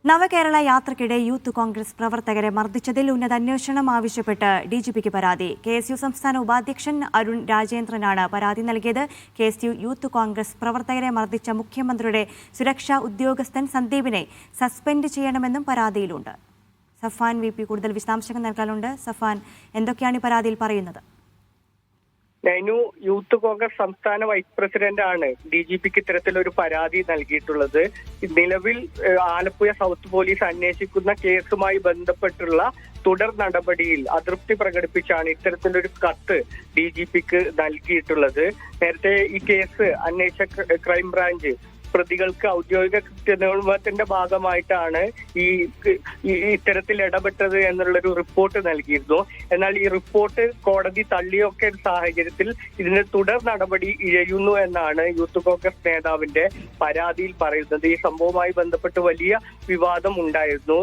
നവകേരള യാത്രയ്ക്കിടെ യൂത്ത് കോൺഗ്രസ് പ്രവർത്തകരെ മർദ്ദിച്ചതിൽ ഉന്നത അന്വേഷണം ആവശ്യപ്പെട്ട് ഡിജിപിക്ക് പരാതി. KSU സംസ്ഥാന ഉപാധ്യക്ഷൻ അരുൺ രാജേന്ദ്രനാണ് പരാതി നൽകിയത്. KSU യൂത്ത് കോൺഗ്രസ് പ്രവർത്തകരെ മർദ്ദിച്ച മുഖ്യമന്ത്രിയുടെ സുരക്ഷാ ഉദ്യോഗസ്ഥൻ സന്ദീപിനെ സസ്പെൻഡ് ചെയ്യണമെന്നും പരാതിയിലുണ്ട്. സഫാൻ VP കൂടുതൽ വിശദാംശങ്ങൾ നൽകാനുണ്ട്. സഫാൻ, എന്തൊക്കെയാണ് ഈ പരാതിയിൽ പറയുന്നത്? യൂത്ത് കോൺഗ്രസ് സംസ്ഥാന വൈസ് പ്രസിഡന്റ് ആണ് DGPക്ക് ഇത്തരത്തിലൊരു പരാതി നൽകിയിട്ടുള്ളത്. നിലവിൽ ആലപ്പുഴ സൗത്ത് പോലീസ് അന്വേഷിക്കുന്ന കേസുമായി ബന്ധപ്പെട്ടുള്ള തുടർ നടപടിയിൽ അതൃപ്തി പ്രകടിപ്പിച്ചാണ് ഇത്തരത്തിലൊരു കത്ത് DGPക്ക് നൽകിയിട്ടുള്ളത്. നേരത്തെ ഈ കേസ് അന്വേഷക ക്രൈംബ്രാഞ്ച് പ്രതികൾക്ക് ഔദ്യോഗിക കൃത്യനിർവഹണത്തിന്റെ ഭാഗമായിട്ടാണ് ഇത്തരത്തിൽ ഇടപെട്ടത് എന്നുള്ളൊരു റിപ്പോർട്ട് നൽകിയിരുന്നു. എന്നാൽ ഈ റിപ്പോർട്ട് കോടതി തള്ളിയൊക്കെ സാഹചര്യത്തിൽ ഇതിന് തുടർ നടപടി ഇഴയുന്നു എന്നാണ് യൂത്ത് കോൺഗ്രസ് നേതാവിന്റെ പരാതിയിൽ പറയുന്നത്. ഈ സംഭവവുമായി ബന്ധപ്പെട്ട് വലിയ വിവാദം ഉണ്ടായിരുന്നു.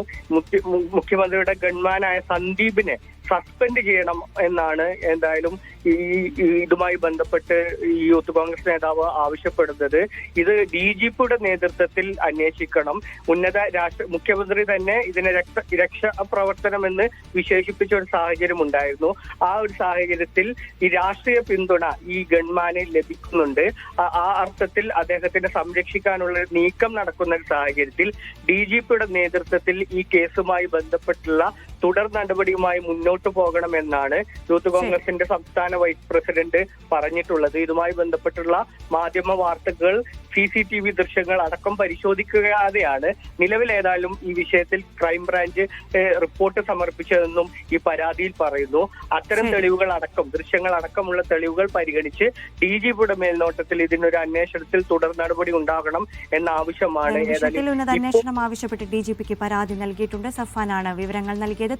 മുഖ്യമന്ത്രിയുടെ ഗൺമാനായ സന്ദീപിനെ സസ്പെൻഡ് ചെയ്യണം എന്നാണ് എന്തായാലും ഇതുമായി ബന്ധപ്പെട്ട് യൂത്ത് കോൺഗ്രസ് നേതാവ് ആവശ്യപ്പെടുന്നത്. ഇത് DGPയുടെ നേതൃത്വത്തിൽ അന്വേഷിക്കണം. മുഖ്യമന്ത്രി തന്നെ ഇതിനെ രക്ഷാ പ്രവർത്തനമെന്ന് വിശേഷിപ്പിച്ച ഒരു സാഹചര്യം ഉണ്ടായിരുന്നു. ആ ഒരു സാഹചര്യത്തിൽ ഈ രാഷ്ട്രീയ പിന്തുണ ഈ ഗൺമാന് ലഭിക്കുന്നുണ്ട്. ആ അർത്ഥത്തിൽ അദ്ദേഹത്തിനെ സംരക്ഷിക്കാനുള്ള നീക്കം നടക്കുന്ന ഒരു സാഹചര്യത്തിൽ DGPയുടെ നേതൃത്വത്തിൽ ഈ കേസുമായി ബന്ധപ്പെട്ടുള്ള തുടർ നടപടിയുമായി മുന്നോട്ട് പോകണമെന്നാണ് യൂത്ത് കോൺഗ്രസിന്റെ സംസ്ഥാന വൈസ് പ്രസിഡന്റ് പറഞ്ഞിട്ടുള്ളത്. ഇതുമായി ബന്ധപ്പെട്ടുള്ള മാധ്യമ വാർത്തകൾ CCTV ദൃശ്യങ്ങൾ അടക്കം പരിശോധിക്കാതെയാണ് നിലവിൽ ഏതായാലും ഈ വിഷയത്തിൽ ക്രൈംബ്രാഞ്ച് റിപ്പോർട്ട് സമർപ്പിച്ചതെന്നും ഈ പരാതിയിൽ പറയുന്നു. അത്തരം തെളിവുകൾ അടക്കം ദൃശ്യങ്ങൾ അടക്കമുള്ള തെളിവുകൾ പരിഗണിച്ച് DGPയുടെ മേൽനോട്ടത്തിൽ ഇതിനൊരു അന്വേഷണത്തിൽ തുടർ നടപടി ഉണ്ടാകണം എന്ന ആവശ്യമാണ് അന്വേഷണം ആവശ്യപ്പെട്ട് DGPക്ക് പരാതി നൽകിയിട്ടുണ്ട്. സഫാനാണ് വിവരങ്ങൾ നൽകിയത്.